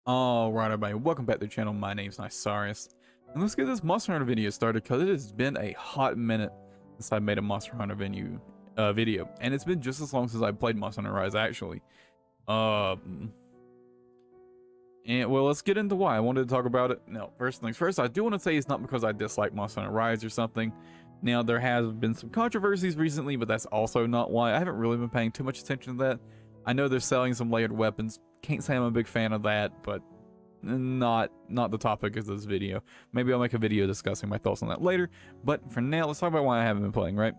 Alright everybody, welcome back to the channel. My name's Nisarius. And let's get this Monster Hunter video started because it has been a hot minute since I made a Monster Hunter video. And it's been just as long since I played Monster Hunter Rise actually. And well, let's get into why I wanted to talk about it. Now, first things first, I do want to say it's not because I dislike Monster Hunter Rise or something. Now, there has been some controversies recently, but that's also not why. I haven't really been paying too much attention to that. I know they're selling some layered weapons. Can't say I'm a big fan of that, but not the topic of this video. Maybe I'll make a video discussing my thoughts on that later. But for now, let's talk about why I haven't been playing, right?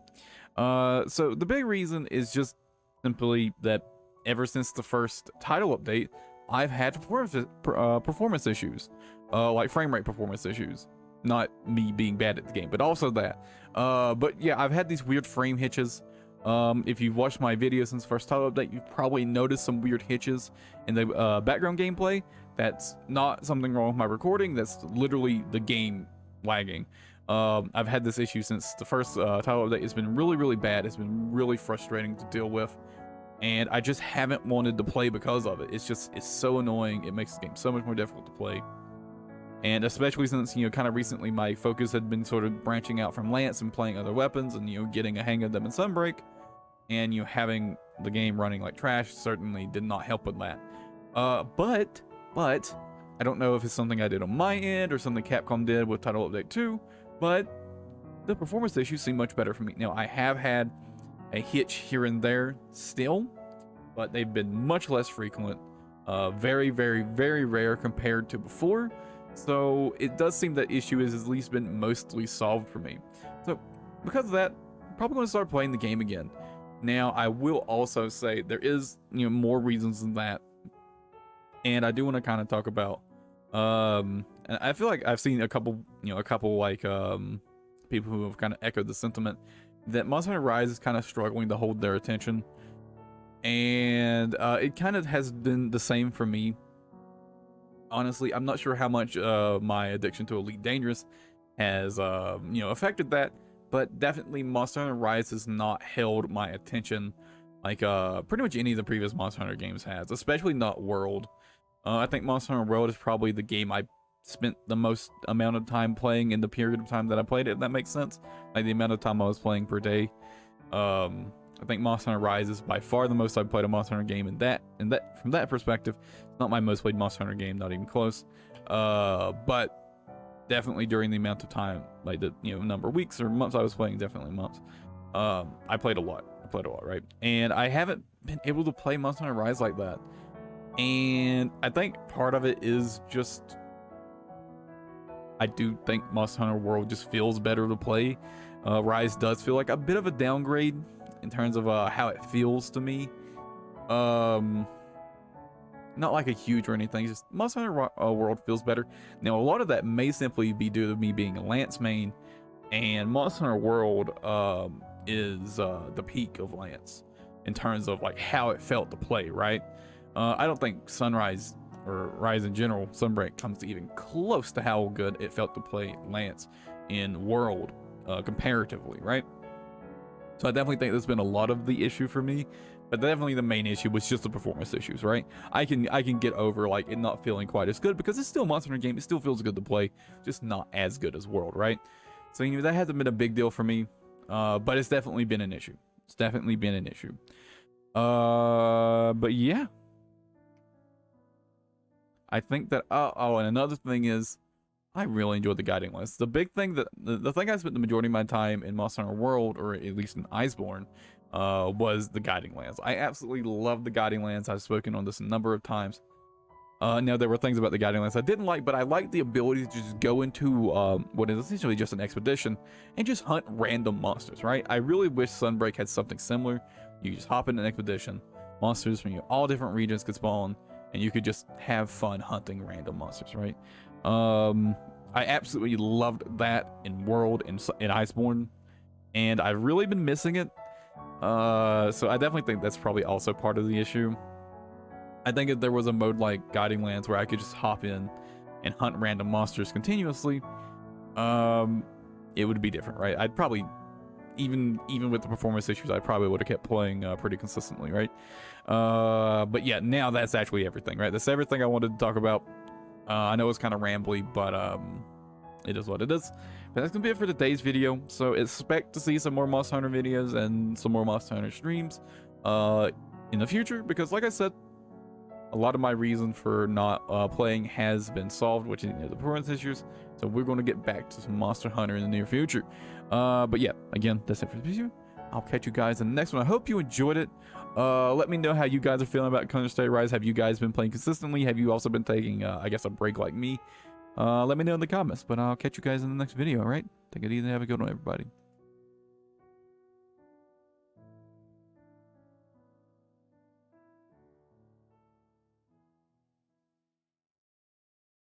So the big reason is just simply that ever since the first title update, I've had performance issues, like frame rate performance issues. Not me being bad at the game, but also that. But yeah, I've had these weird frame hitches. If you've watched my video since the first title update, you've probably noticed some weird hitches in the background gameplay. That's not something wrong with my recording. That's literally the game lagging. I've had this issue since the first title update. It's been really bad. It's been really frustrating to deal with, and I just haven't wanted to play because of it. It's so annoying. It makes the game so much more difficult to play. And especially since, kind of recently my focus had been sort of branching out from Lance and playing other weapons and, getting a hang of them in Sunbreak. And, having the game running like trash certainly did not help with that. But, I don't know if it's something I did on my end or something Capcom did with Title Update 2, but the performance issues seem much better for me. Now, I have had a hitch here and there still, but they've been much less frequent. Very rare compared to before. So it does seem that issue has at least been mostly solved for me. So because of that, I'm probably going to start playing the game again. Now, I will also say there is, more reasons than that. And I do want to kind of talk about, and I feel like I've seen a couple like, people who have kind of echoed the sentiment that Monster Hunter Rise is kind of struggling to hold their attention. And it kind of has been the same for me. Honestly, I'm not sure how much my addiction to Elite Dangerous has, affected that, but definitely Monster Hunter Rise has not held my attention like pretty much any of the previous Monster Hunter games has, especially not World. I think Monster Hunter World is probably the game I spent the most amount of time playing in the period of time that I played it, if that makes sense. Like the amount of time I was playing per day. I think Monster Hunter Rise is by far the most I've played a Monster Hunter game, and from that perspective, it's not my most played Monster Hunter game, not even close. But definitely during the amount of time, like the number of weeks or months I was playing, definitely months. I played a lot, right? And I haven't been able to play Monster Hunter Rise like that. And I think part of it is just, I do think Monster Hunter World just feels better to play. Rise does feel like a bit of a downgrade in terms of how it feels to me. Not like a huge or anything, just Monster Hunter World feels better. Now, a lot of that may simply be due to me being a Lance main, and Monster Hunter World is the peak of Lance in terms of like how it felt to play, right? I don't think Sunrise or Rise in general, Sunbreak, comes to even close to how good it felt to play Lance in World comparatively, right? So I definitely think that's been a lot of the issue for me, but definitely the main issue was just the performance issues, right? I can get over like it not feeling quite as good because it's still a Monster Hunter game. It still feels good to play, just not as good as World, right? So that hasn't been a big deal for me, but it's definitely been an issue. It's definitely been an issue. But yeah, I think that and another thing is, I really enjoyed the guiding lands. The big thing that the thing I spent the majority of my time in Monster Hunter World, or at least in Iceborne, was the guiding lands. I absolutely love the guiding lands. I've spoken on this a number of times. Now, there were things about the guiding lands I didn't like, but I like the ability to just go into what is essentially just an expedition and just hunt random monsters, right? I really wish Sunbreak had something similar. You just hop in an expedition, monsters from all different regions could spawn, and you could just have fun hunting random monsters, right? I absolutely loved that in World and in Iceborne, and I've really been missing it. So I definitely think that's probably also part of the issue. I think if there was a mode like Guiding Lands where I could just hop in and hunt random monsters continuously, it would be different, right? I'd probably even with the performance issues, I probably would have kept playing pretty consistently, right? But yeah, now that's actually everything, right? That's everything I wanted to talk about. I know it's kind of rambly, but it is what it is. But that's gonna be it for today's video. So expect to see some more Monster Hunter videos and some more Monster Hunter streams in the future, because like I said, a lot of my reason for not playing has been solved, which is the performance issues. So we're going to get back to some Monster Hunter in the near future. But yeah, again, that's it for this video. I'll catch you guys in the next one. I hope you enjoyed it. Let me know how you guys are feeling about Counter-Strike Rise. Have you guys been playing consistently? Have you also been taking, I guess, a break like me? Let me know in the comments, but I'll catch you guys in the next video, all right? Take it easy. Have a good one, everybody.